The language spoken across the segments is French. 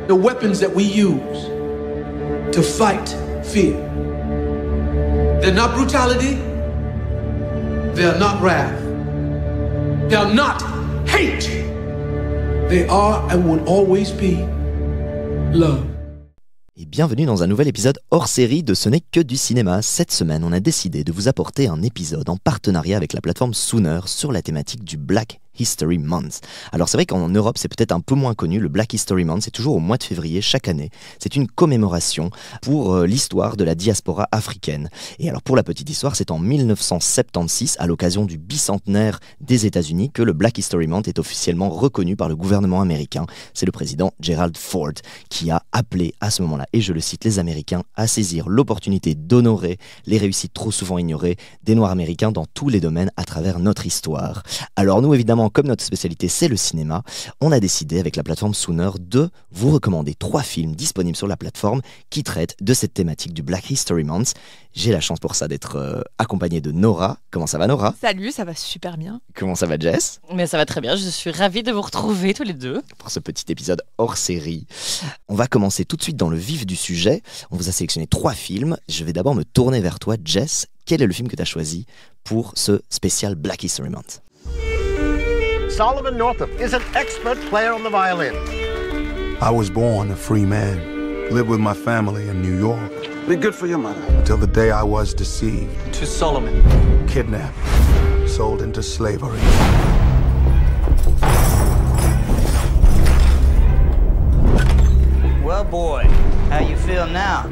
the weapons that we use to fight fear. They're not brutality. They're not wrath. They're not hate. They are and will always be love. Et bienvenue dans un nouvel épisode hors série de Ce n'est que du cinéma. Cette semaine, on a décidé de vous apporter un épisode en partenariat avec la plateforme Sooner sur la thématique du Black History Month. Alors c'est vrai qu'en Europe c'est peut-être un peu moins connu, le Black History Month, c'est toujours au mois de février chaque année. C'est une commémoration pour l'histoire de la diaspora africaine. Et alors pour la petite histoire, c'est en 1976, à l'occasion du bicentenaire des États-Unis, que le Black History Month est officiellement reconnu par le gouvernement américain. C'est le président Gerald Ford qui a appelé à ce moment-là, et je le cite, les Américains à saisir l'opportunité d'honorer les réussites trop souvent ignorées des Noirs américains dans tous les domaines à travers notre histoire. Alors nous évidemment, comme notre spécialité c'est le cinéma, on a décidé avec la plateforme Sooner de vous recommander 3 films disponibles sur la plateforme qui traitent de cette thématique du Black History Month. J'ai la chance pour ça d'être accompagné de Nora. Comment ça va Nora ? Salut, ça va super bien. Comment ça va Jess ? Mais ça va très bien, je suis ravie de vous retrouver tous les deux. Pour ce petit épisode hors série. On va commencer tout de suite dans le vif du sujet. On vous a sélectionné 3 films. Je vais d'abord me tourner vers toi Jess. Quel est le film que tu as choisi pour ce spécial Black History Month ? Solomon Northup is an expert player on the violin. I was born a free man, lived with my family in New York. Be good for your mother. Until the day I was deceived, To Solomon. kidnapped, sold into slavery. Well, boy, how you feel now?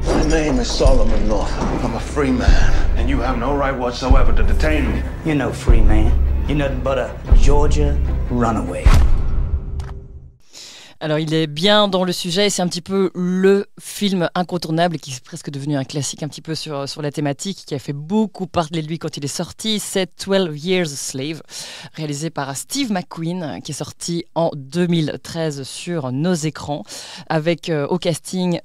My name is Solomon Northup. I'm a free man, and you have no right whatsoever to detain me. You're no free man. You're nothing but a Georgia runaway. Alors il est bien dans le sujet et c'est un petit peu le film incontournable qui est presque devenu un classique un petit peu sur la thématique, qui a fait beaucoup parler de lui quand il est sorti. C'est 12 Years a Slave, réalisé par Steve McQueen, qui est sorti en 2013 sur nos écrans, avec au casting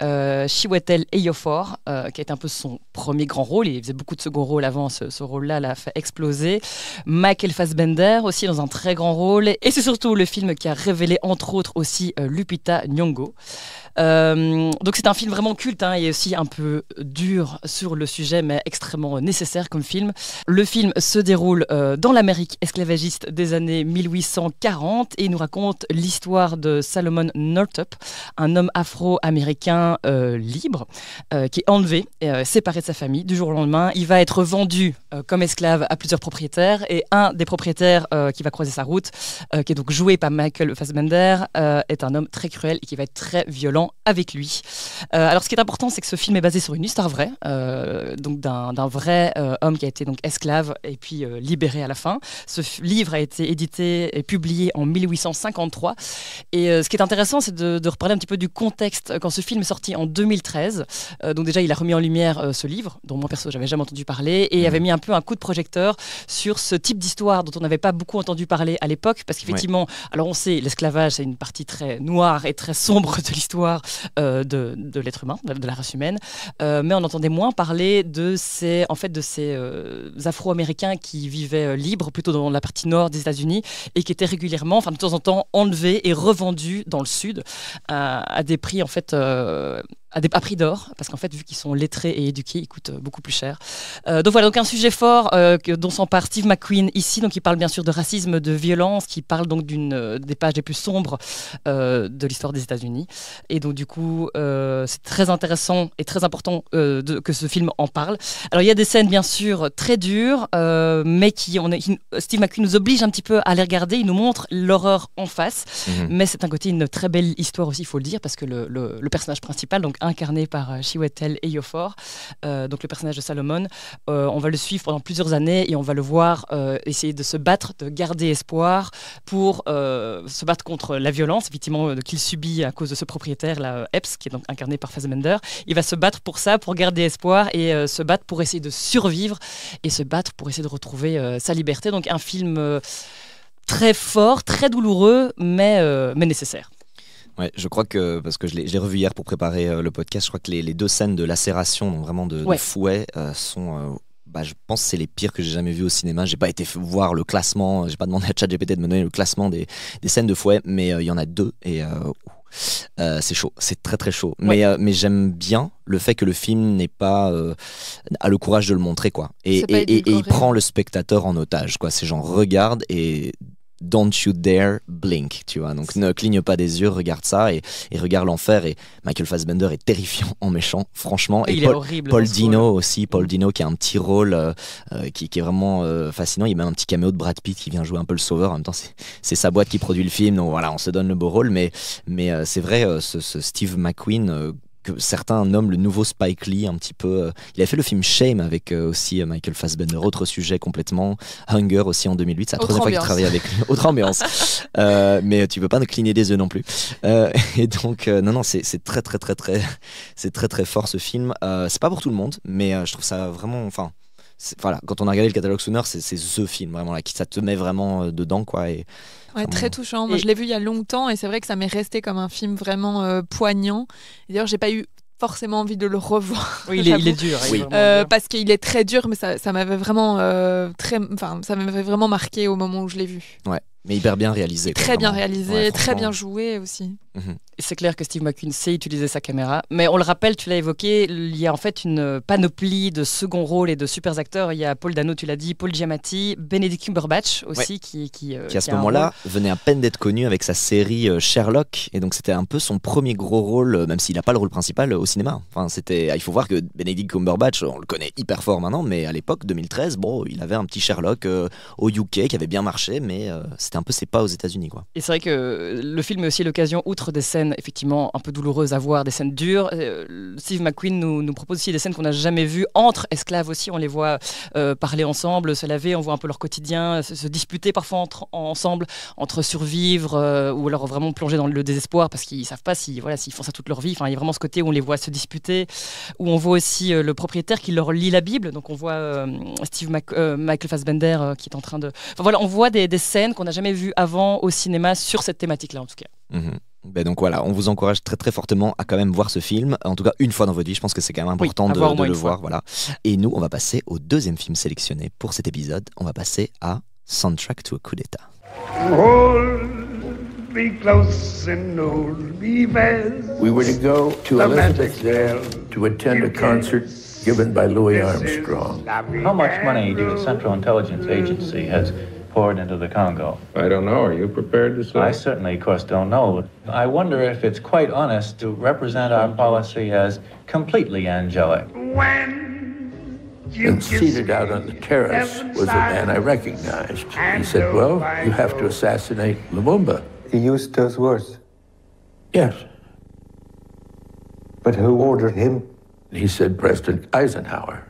Chiwetel Ejiofor, qui a été un peu son premier grand rôle. Il faisait beaucoup de second rôle avant, ce rôle-là l'a fait exploser. Michael Fassbender aussi dans un très grand rôle, et c'est surtout le film qui a révélé entre autres aussi Lupita Nyong'o. Donc c'est un film vraiment culte et aussi un peu dur sur le sujet, mais extrêmement nécessaire comme film. Le film se déroule dans l'Amérique esclavagiste des années 1840 et il nous raconte l'histoire de Solomon Northup, un homme afro-américain libre qui est enlevé, séparé de sa famille du jour au lendemain. Il va être vendu comme esclave à plusieurs propriétaires, et un des propriétaires qui va croiser sa route, qui est donc joué par Michael Fassbender, est un homme très cruel et qui va être très violent avec lui. Alors ce qui est important, c'est que ce film est basé sur une histoire vraie, donc d'un vrai homme qui a été donc esclave et puis libéré à la fin. Ce livre a été édité et publié en 1853, et ce qui est intéressant, c'est de reparler un petit peu du contexte quand ce film est sorti en 2013. Donc déjà il a remis en lumière ce livre dont moi perso j'avais jamais entendu parler, et avait mis un peu un coup de projecteur sur ce type d'histoire dont on n'avait pas beaucoup entendu parler à l'époque, parce qu'effectivement, alors on sait, l'esclavage c'est une partie très noire et très sombre de l'histoire de l'être humain, de la race humaine, mais on entendait moins parler de ces Afro-Américains qui vivaient libres, plutôt dans la partie nord des États-Unis, et qui étaient régulièrement, de temps en temps, enlevés et revendus dans le sud à des prix en fait. À prix d'or, parce qu'en fait, vu qu'ils sont lettrés et éduqués, ils coûtent beaucoup plus cher. Donc voilà, donc un sujet fort dont s'empare Steve McQueen ici. Donc il parle bien sûr de racisme, de violence, qui parle donc des pages les plus sombres de l'histoire des États-Unis. Et donc du coup, c'est très intéressant et très important que ce film en parle. Alors il y a des scènes bien sûr très dures, mais Steve McQueen nous oblige un petit peu à les regarder. Il nous montre l'horreur en face, mais c'est un côté une très belle histoire aussi, il faut le dire, parce que le personnage principal, donc incarné par Chiwetel Ejiofor, donc le personnage de Solomon. On va le suivre pendant plusieurs années et on va le voir essayer de se battre, de garder espoir pour se battre contre la violence effectivement qu'il subit à cause de ce propriétaire, là, Epps, qui est donc incarné par Fassbender. Il va se battre pour ça, pour garder espoir, et se battre pour essayer de survivre et se battre pour essayer de retrouver sa liberté. Donc un film très fort, très douloureux, mais nécessaire. Ouais, je crois que, parce que je l'ai revu hier pour préparer le podcast, je crois que les 2 scènes de lacération, donc vraiment de fouet, sont... je pense que c'est les pires que j'ai jamais vus au cinéma. J'ai pas été voir le classement, j'ai pas demandé à ChatGPT de me donner le classement des scènes de fouet, mais il y en a 2 et C'est chaud, c'est très très chaud. Mais j'aime bien le fait que le film n'ait pas a le courage de le montrer, quoi. Et il prend le spectateur en otage, quoi. C'est genre regarde et don't you dare blink, tu vois. Donc ne cligne pas des yeux, regarde ça et regarde l'enfer. Et Michael Fassbender est terrifiant en méchant, franchement. Et il est horrible. Paul Dino aussi, Paul Dino qui a un petit rôle qui est vraiment fascinant. Il y a même un petit caméo de Brad Pitt qui vient jouer un peu le sauveur. En même temps, c'est sa boîte qui produit le film, donc voilà, on se donne le beau rôle. Mais c'est vrai, ce Steve McQueen que certains nomment le nouveau Spike Lee un petit peu. Il a fait le film Shame avec aussi Michael Fassbender, autre sujet complètement. Hunger aussi en 2008, c'est la troisième fois qu'il travaille avec lui. Autre ambiance. Mais tu veux pas nous cligner des yeux non plus. Et donc, non, c'est très très fort ce film. C'est pas pour tout le monde, mais je trouve ça vraiment... Voilà, quand on a regardé le catalogue Sooner, c'est ce film vraiment là, ça te met vraiment dedans, quoi. Et ouais, très touchant. Moi, je l'ai vu il y a longtemps et c'est vrai que ça m'est resté comme un film vraiment poignant. Et d'ailleurs, j'ai pas eu forcément envie de le revoir. Oui, il est dur. Oui. Parce qu'il est très dur, mais ça m'avait vraiment ça m'avait vraiment marqué au moment où je l'ai vu. Ouais. Mais hyper bien réalisé. Très bien réalisé, très bien joué aussi. Et c'est clair que Steve McQueen sait utiliser sa caméra. Mais on le rappelle, tu l'as évoqué, il y a en fait une panoplie de second rôles et de super acteurs. Il y a Paul Dano, tu l'as dit, Paul Giamatti, Benedict Cumberbatch aussi, qui à ce moment-là venait à peine d'être connu avec sa série Sherlock. Et donc c'était un peu son premier gros rôle, même s'il n'a pas le rôle principal au cinéma. Enfin, il faut voir que Benedict Cumberbatch, on le connaît hyper fort maintenant, mais à l'époque, 2013, il avait un petit Sherlock au UK qui avait bien marché, mais c'était un peu ses pas aux États-Unis, quoi. Et c'est vrai que le film est aussi l'occasion, outre des scènes effectivement un peu douloureuses à voir, des scènes dures, Steve McQueen nous propose aussi des scènes qu'on n'a jamais vues entre esclaves aussi. On les voit parler ensemble, se laver, on voit un peu leur quotidien, se disputer parfois ensemble, entre survivre ou alors vraiment plonger dans le désespoir parce qu'ils savent pas s'ils font ça toute leur vie. Enfin, il y a vraiment ce côté où on les voit se disputer, où on voit aussi le propriétaire qui leur lit la Bible. Donc on voit Michael Fassbender qui est en train de... Enfin, voilà, on voit des scènes qu'on n'a jamais vues avant au cinéma sur cette thématique-là en tout cas. Ben donc voilà, on vous encourage très très fortement à quand même voir ce film, en tout cas une fois dans votre vie. Je pense que c'est quand même important de le voir, voilà. Et nous, on va passer au deuxième film sélectionné pour cet épisode. On va passer à Soundtrack to a Coup d'État. Hold me close and hold me fast. We were to go to Elizabethtown to attend a concert given by Louis Armstrong. How much money do the Central Intelligence Agency has poured into the Congo? I don't know. Are you prepared to say? I certainly, of course, don't know. I wonder if it's quite honest to represent our policy as completely angelic. And seated out on the terrace was a man I recognized. He said, well, you have to assassinate Lumumba. He used those words? Yes. But who ordered him? He said President Eisenhower.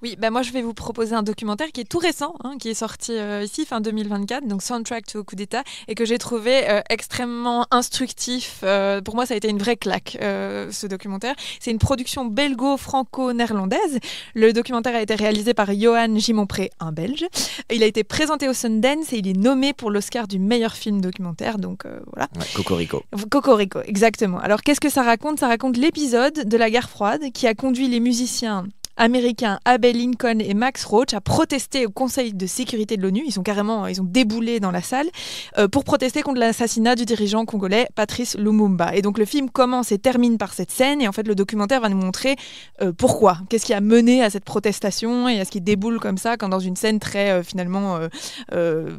Oui, moi je vais vous proposer un documentaire qui est tout récent, qui est sorti ici fin 2024, donc Soundtrack to a Coup d'État, et que j'ai trouvé extrêmement instructif. Pour moi, ça a été une vraie claque, ce documentaire. C'est une production belgo-franco-néerlandaise. Le documentaire a été réalisé par Johan Gimonpré, un Belge. Il a été présenté au Sundance et il est nommé pour l'Oscar du meilleur film documentaire. Donc voilà. Ouais, Cocorico. Cocorico, exactement. Alors qu'est-ce que ça raconte ? Ça raconte l'épisode de la guerre froide qui a conduit les musiciens américains Abel Lincoln et Max Roach à protester au Conseil de sécurité de l'ONU. Ils ont déboulé dans la salle pour protester contre l'assassinat du dirigeant congolais Patrice Lumumba. Et donc le film commence et termine par cette scène et en fait le documentaire va nous montrer pourquoi. Qu'est-ce qui a mené à cette protestation et à ce qui déboule comme ça quand dans une scène très finalement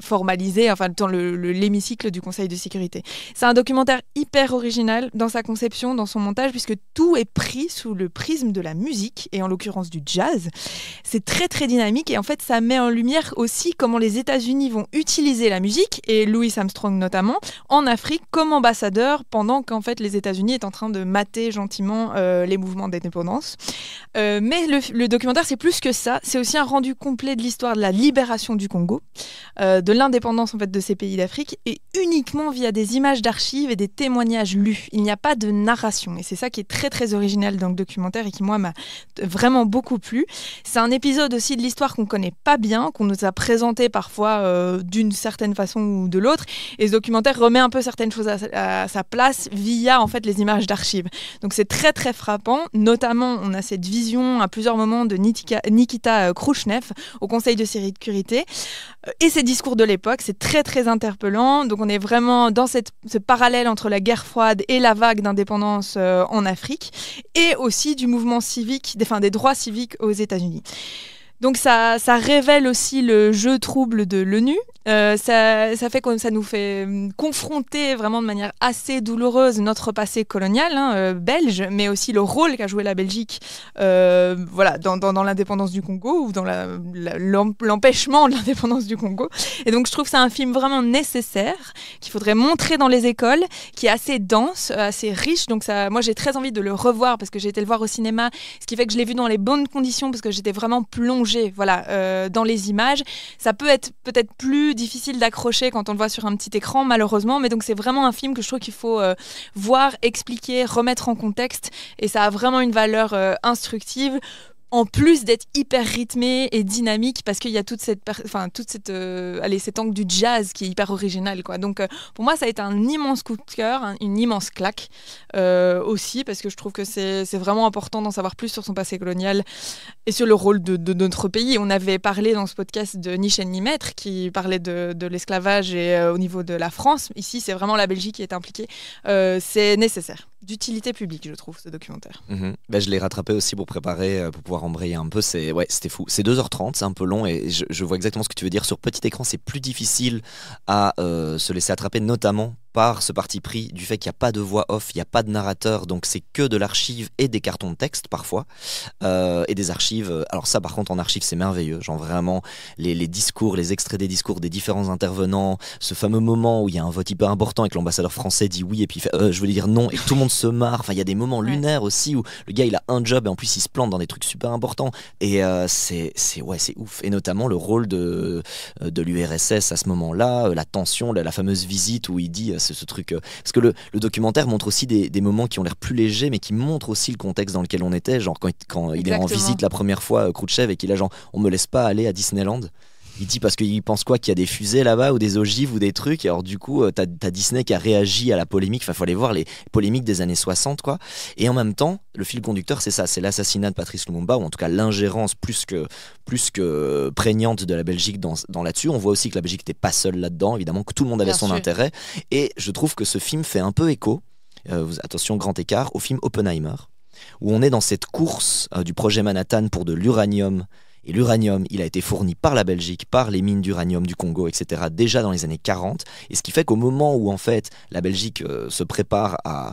formalisée, enfin dans l'hémicycle du Conseil de sécurité. C'est un documentaire hyper original dans sa conception, dans son montage, puisque tout est pris sous le prisme de la musique et en l'occurrence du jazz. C'est très très dynamique et en fait ça met en lumière aussi comment les États-Unis vont utiliser la musique et Louis Armstrong notamment en Afrique comme ambassadeur pendant qu'en fait les États-Unis est en train de mater gentiment les mouvements d'indépendance. Mais le documentaire c'est plus que ça, c'est aussi un rendu complet de l'histoire de la libération du Congo, de l'indépendance en fait de ces pays d'Afrique et uniquement via des images d'archives et des témoignages lus. Il n'y a pas de narration et c'est ça qui est très très original dans le documentaire et qui moi m'a vraiment beaucoup plu. C'est un épisode aussi de l'histoire qu'on connaît pas bien, qu'on nous a présenté parfois d'une certaine façon ou de l'autre. Et ce documentaire remet un peu certaines choses à sa place via en fait les images d'archives. Donc c'est très très frappant. Notamment, on a cette vision à plusieurs moments de Nikita Khrouchtchev au Conseil de sécurité et ses discours de l'époque. C'est très très interpellant. Donc on est vraiment dans ce parallèle entre la guerre froide et la vague d'indépendance en Afrique et aussi du mouvement civique, des droits civiques aux États-Unis. Donc ça révèle aussi le jeu trouble de l'ONU. Ça nous fait confronter vraiment de manière assez douloureuse notre passé colonial belge, mais aussi le rôle qu'a joué la Belgique dans l'indépendance du Congo ou dans l'empêchement de l'indépendance du Congo. Et donc je trouve que c'est un film vraiment nécessaire, qu'il faudrait montrer dans les écoles, qui est assez dense, assez riche. Donc moi j'ai très envie de le revoir parce que j'ai été le voir au cinéma, ce qui fait que je l'ai vu dans les bonnes conditions parce que j'étais vraiment plongée dans les images. Ça peut être peut-être plus difficile d'accrocher quand on le voit sur un petit écran, malheureusement, mais donc c'est vraiment un film que je trouve qu'il faut voir, expliquer, remettre en contexte, et ça a vraiment une valeur instructive, en plus d'être hyper rythmé et dynamique, parce qu'il y a cet angle du jazz qui est hyper original, quoi. Donc pour moi ça a été un immense coup de cœur, une immense claque aussi, parce que je trouve que c'est vraiment important d'en savoir plus sur son passé colonial et sur le rôle de notre pays. On avait parlé dans ce podcast de Nichen Nimettre qui parlait de l'esclavage et au niveau de la France. Ici c'est vraiment la Belgique qui est impliquée. C'est nécessaire, d'utilité publique, je trouve, ce documentaire. Je l'ai rattrapé aussi pour préparer, pour pouvoir embrayer un peu. C'était fou. C'est 2h30, c'est un peu long, et je vois exactement ce que tu veux dire. Sur petit écran, c'est plus difficile à se laisser attraper, notamment par ce parti pris du fait qu'il n'y a pas de voix off, il n'y a pas de narrateur, donc c'est que de l'archive et des cartons de texte parfois, et des archives. Alors ça par contre en archive c'est merveilleux, genre vraiment les discours, les extraits des discours des différents intervenants, ce fameux moment où il y a un vote hyper important et que l'ambassadeur français dit oui et puis je voulais dire non et que tout le monde se marre. Enfin il y a des moments lunaires aussi où le gars il a un job et en plus il se plante dans des trucs super importants, et c'est ouf. Et notamment le rôle de l'URSS à ce moment-là, la tension, la fameuse visite où il dit ce truc, parce que le documentaire montre aussi des moments qui ont l'air plus légers, mais qui montrent aussi le contexte dans lequel on était, genre quand il est en visite la première fois, Khrouchtchev, et qu'il a genre on me laisse pas aller à Disneyland. Il dit parce qu'il pense quoi, qu'il y a des fusées là-bas ou des ogives ou des trucs, et alors du coup t'as Disney qui a réagi à la polémique. Enfin faut aller voir les polémiques des années 60 quoi. Et en même temps le fil conducteur c'est ça, c'est l'assassinat de Patrice Lumumba, ou en tout cas l'ingérence plus que prégnante de la Belgique dans là-dessus. On voit aussi que la Belgique n'était pas seule là-dedans, évidemment que tout le monde avait son intérêt, et je trouve que ce film fait un peu écho, attention grand écart, au film Oppenheimer, où on est dans cette course du projet Manhattan pour de l'uranium. Et l'uranium, il a été fourni par la Belgique, par les mines d'uranium du Congo, etc., déjà dans les années 40. Et ce qui fait qu'au moment où, en fait, la Belgique se prépare à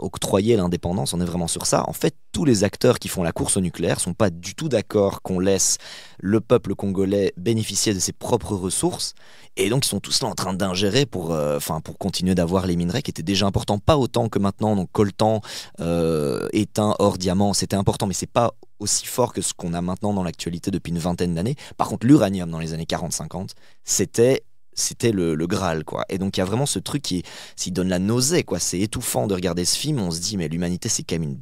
octroyer l'indépendance, on est vraiment sur ça. En fait, tous les acteurs qui font la course au nucléaire sont pas du tout d'accord qu'on laisse le peuple congolais bénéficier de ses propres ressources. Et donc, ils sont tous là en train d'ingérer pour continuer d'avoir les minerais qui étaient déjà importants, pas autant que maintenant. Donc, coltan, étain, or, diamant, c'était important, mais c'est pas aussi fort que ce qu'on a maintenant dans l'actualité depuis une vingtaine d'années. Par contre, l'uranium dans les années 40-50, c'était le Graal, quoi. Et donc il y a vraiment ce truc qui donne la nausée, quoi. C'est étouffant de regarder ce film, on se dit mais l'humanité c'est quand même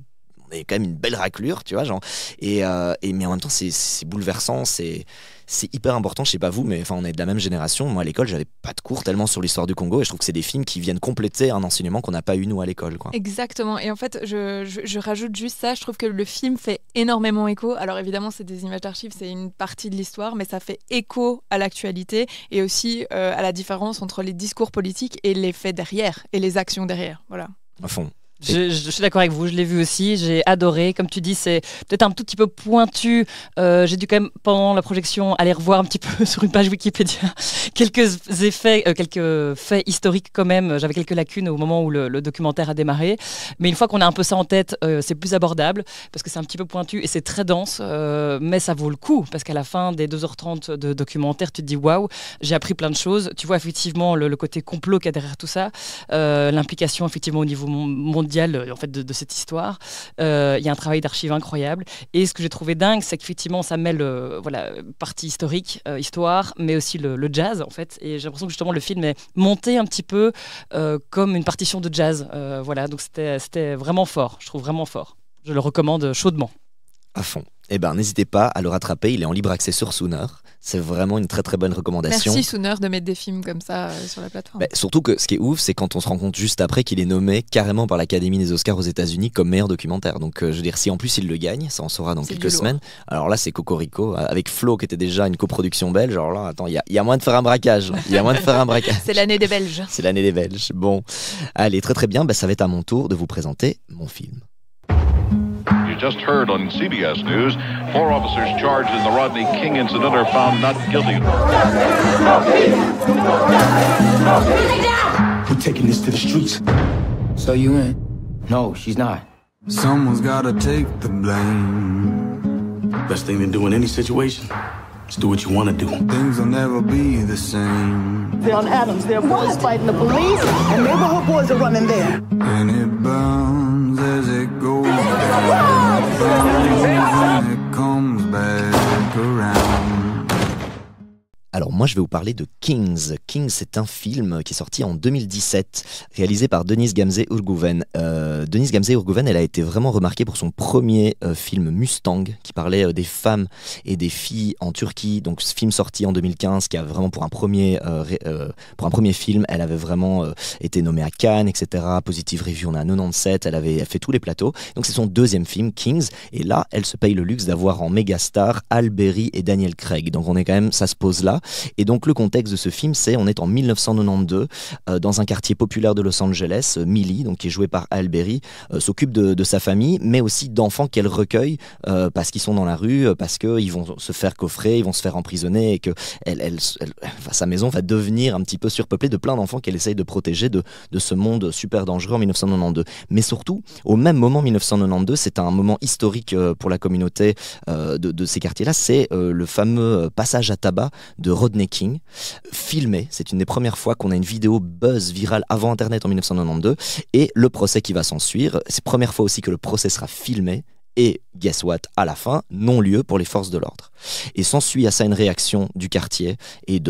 une belle raclure, tu vois, genre. Mais en même temps c'est bouleversant, c'est hyper important. Je sais pas vous, mais enfin on est de la même génération. Moi à l'école j'avais pas de cours tellement sur l'histoire du Congo, et je trouve que c'est des films qui viennent compléter un enseignement qu'on n'a pas eu nous à l'école, quoi. Exactement. Et en fait je rajoute juste ça, je trouve que le film fait énormément écho. Alors évidemment c'est des images d'archives, c'est une partie de l'histoire, mais ça fait écho à l'actualité et aussi à la différence entre les discours politiques et les faits derrière et les actions derrière. Voilà. À fond. Je suis d'accord avec vous, je l'ai vu aussi, j'ai adoré. Comme tu dis, c'est peut-être un tout petit peu pointu. J'ai dû quand même, pendant la projection, aller revoir un petit peu sur une page Wikipédia quelques faits historiques quand même. J'avais quelques lacunes au moment où le documentaire a démarré. Mais une fois qu'on a un peu ça en tête, c'est plus abordable parce que c'est un petit peu pointu et c'est très dense. Mais ça vaut le coup parce qu'à la fin des 2h30 de documentaire, tu te dis waouh, j'ai appris plein de choses. Tu vois effectivement le côté complot qu'il y a derrière tout ça, l'implication effectivement au niveau mondial en fait, de cette histoire. Il y a un travail d'archive incroyable. Et ce que j'ai trouvé dingue, c'est qu'effectivement, ça mêle partie historique, histoire, mais aussi le jazz, en fait. Et j'ai l'impression que justement, le film est monté un petit peu comme une partition de jazz. Donc c'était vraiment fort. Je trouve vraiment fort. Je le recommande chaudement. À fond. Eh ben, n'hésitez pas à le rattraper, il est en libre accès sur Sooner. C'est vraiment une très très bonne recommandation. Merci Sooner de mettre des films comme ça sur la plateforme. Surtout que ce qui est ouf, c'est quand on se rend compte juste après qu'il est nommé carrément par l'Académie des Oscars aux États-Unis comme meilleur documentaire. Donc je veux dire, si en plus il le gagne, ça on saura dans quelques semaines. Alors là, c'est Cocorico avec Flo qui était déjà une coproduction belge. Alors là, attends, il y a moyen de faire un braquage. Il y a moyen de faire un braquage. C'est l'année des Belges. C'est l'année des Belges. Bon, allez, très très bien. Ça va être à mon tour de vous présenter mon film. Just heard on CBS News, 4 officers charged in the Rodney King incident are found not guilty. We're taking this to the streets. So you in? No, she's not. Someone's gotta take the blame. Best thing to do in any situation is do what you want to do. Things will never be the same. They're on Adams, they're boys fighting the police, and neighborhood boys are running there. And it burns as it goes down. It burns and it comes back around. Alors moi je vais vous parler de Kings. Kings, c'est un film qui est sorti en 2017, réalisé par Denise Gamze-Urguven. Denise Gamze-Urguven, elle a été vraiment remarquée pour son premier film Mustang, qui parlait des femmes et des filles en Turquie. Donc ce film sorti en 2015, qui a vraiment pour un premier film, elle avait vraiment été nommée à Cannes, etc. Positive Review, on a 97, elle avait fait tous les plateaux. Donc c'est son deuxième film, Kings, et là elle se paye le luxe d'avoir en méga star Halle Berry et Daniel Craig. Donc on est quand même, ça se pose là. Et donc le contexte de ce film, on est en 1992 dans un quartier populaire de Los Angeles. Millie, donc qui est jouée par Halle Berry, s'occupe de sa famille, mais aussi d'enfants qu'elle recueille parce qu'ils sont dans la rue, parce qu'ils vont se faire coffrer, ils vont se faire emprisonner et que sa maison va devenir un petit peu surpeuplée de plein d'enfants qu'elle essaye de protéger de ce monde super dangereux en 1992. Mais surtout, au même moment 1992, c'est un moment historique pour la communauté de ces quartiers-là, c'est le fameux passage à tabac de Rodney King, filmé. C'est une des premières fois qu'on a une vidéo buzz virale avant Internet en 1992, et le procès qui va s'en suivre. C'est la première fois aussi que le procès sera filmé. Et guess what, à la fin, non-lieu pour les forces de l'ordre. Et s'ensuit à ça une réaction du quartier et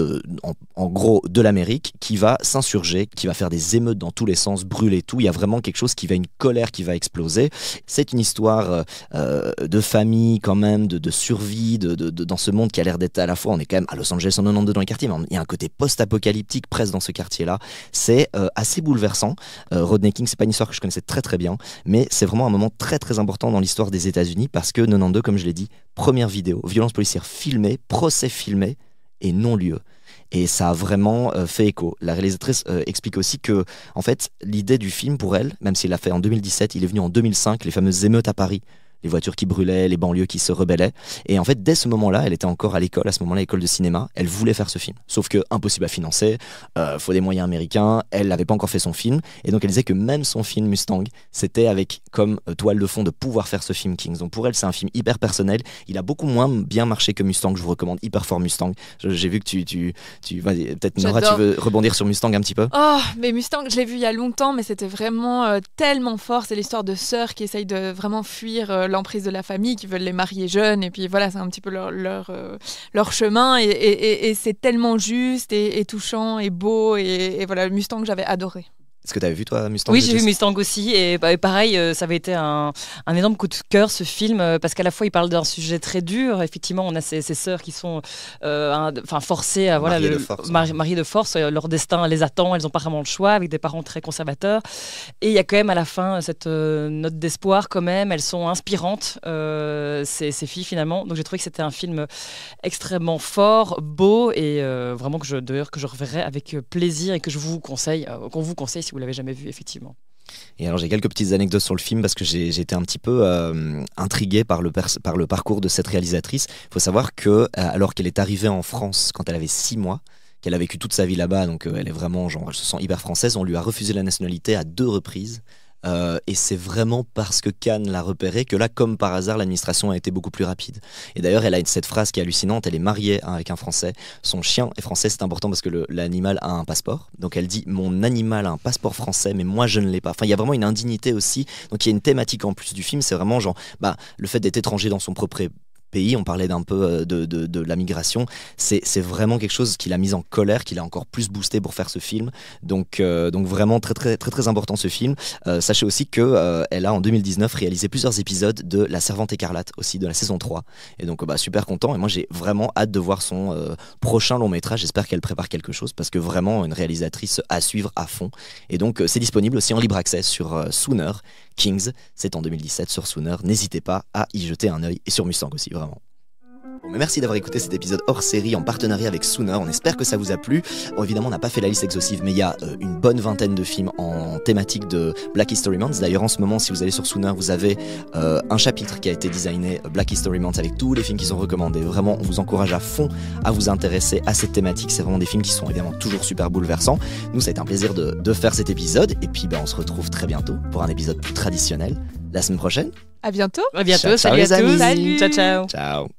en gros de l'Amérique qui va s'insurger, qui va faire des émeutes dans tous les sens, brûler tout. Il y a vraiment quelque chose une colère qui va exploser. C'est une histoire de famille quand même, de survie, dans ce monde qui a l'air d'être à la fois, on est quand même à Los Angeles en 92 dans les quartiers, mais il y a un côté post-apocalyptique presque dans ce quartier-là. C'est assez bouleversant. Rodney King, c'est pas une histoire que je connaissais très très bien, mais c'est vraiment un moment très très important dans l'histoire des États-Unis parce que 92, comme je l'ai dit, première vidéo, violence policière filmée, procès filmé et non-lieu. Et ça a vraiment fait écho. La réalisatrice explique aussi que, en fait, l'idée du film pour elle, même s'il l'a fait en 2017, il est venu en 2005, les fameuses émeutes à Paris. Les voitures qui brûlaient, les banlieues qui se rebellaient. Et en fait, dès ce moment-là, elle était encore à l'école, à ce moment-là, école de cinéma. Elle voulait faire ce film. Sauf que impossible à financer, faut des moyens américains. Elle n'avait pas encore fait son film. Et donc, elle disait que même son film Mustang, c'était avec comme toile de fond de pouvoir faire ce film Kings. Donc, pour elle, c'est un film hyper personnel. Il a beaucoup moins bien marché que Mustang. Je vous recommande hyper fort Mustang. J'ai vu que tu peut-être Nora, tu veux rebondir sur Mustang un petit peu. Oh, mais Mustang, je l'ai vu il y a longtemps, mais c'était vraiment tellement fort. C'est l'histoire de sœurs qui essayent de vraiment fuir l'emprise de la famille, qui veulent les marier jeunes, et puis voilà, c'est un petit peu leur chemin, et c'est tellement juste et touchant et beau, et voilà, Mustang, j'avais adoré. Est-ce que tu avais vu toi Mustang? Oui, j'ai vu Mustang aussi, et pareil, ça avait été un énorme coup de cœur ce film, parce qu'à la fois il parle d'un sujet très dur. Effectivement, on a ces sœurs qui sont forcées à mariées de force, leur destin les attend, elles n'ont pas vraiment le choix, avec des parents très conservateurs, et il y a quand même à la fin cette note d'espoir quand même. Elles sont inspirantes, ces filles finalement. Donc j'ai trouvé que c'était un film extrêmement fort, beau, et vraiment que je reverrai avec plaisir, et que je vous conseille, qu'on vous conseille si vous l'avez jamais vu, effectivement. Et alors j'ai quelques petites anecdotes sur le film parce que j'ai été un petit peu intrigué par le parcours de cette réalisatrice. Il faut savoir que alors qu'elle est arrivée en France quand elle avait 6 mois, qu'elle a vécu toute sa vie là-bas, donc elle est vraiment elle se sent hyper française, on lui a refusé la nationalité à 2 reprises. Et c'est vraiment parce que Cannes l'a repéré que là, comme par hasard, l'administration a été beaucoup plus rapide. Et d'ailleurs, elle a cette phrase qui est hallucinante. Elle est mariée avec un Français. Son chien est français, c'est important parce que l'animal a un passeport. Donc elle dit, mon animal a un passeport français, mais moi je ne l'ai pas. Enfin, il y a vraiment une indignité aussi. Donc il y a une thématique en plus du film. C'est vraiment le fait d'être étranger dans son propre pays, on parlait d'un peu de la migration, c'est vraiment quelque chose qui l'a mise en colère, qui l'a encore plus boosté pour faire ce film, donc vraiment très très très très important ce film. Sachez aussi qu'elle a en 2019 réalisé plusieurs épisodes de La Servante écarlate, aussi de la saison 3, et donc super content, et moi j'ai vraiment hâte de voir son prochain long métrage. J'espère qu'elle prépare quelque chose, parce que vraiment une réalisatrice à suivre à fond, et donc c'est disponible aussi en libre accès sur Sooner Kings, c'est en 2017 sur Sooner, n'hésitez pas à y jeter un œil, et sur Mustang aussi, vraiment. Bon, mais merci d'avoir écouté cet épisode hors série en partenariat avec Sooner, on espère que ça vous a plu. Bon, évidemment on n'a pas fait la liste exhaustive, mais il y a une bonne vingtaine de films en thématique de Black History Month. D'ailleurs en ce moment, si vous allez sur Sooner, vous avez un chapitre qui a été designé Black History Month avec tous les films qui sont recommandés. Vraiment, on vous encourage à fond à vous intéresser à cette thématique, c'est vraiment des films qui sont évidemment toujours super bouleversants. Nous, ça a été un plaisir de faire cet épisode, et puis on se retrouve très bientôt pour un épisode plus traditionnel la semaine prochaine. À bientôt. À bientôt, ciao, salut les à tous. amis. Salut. Ciao, ciao. Ciao.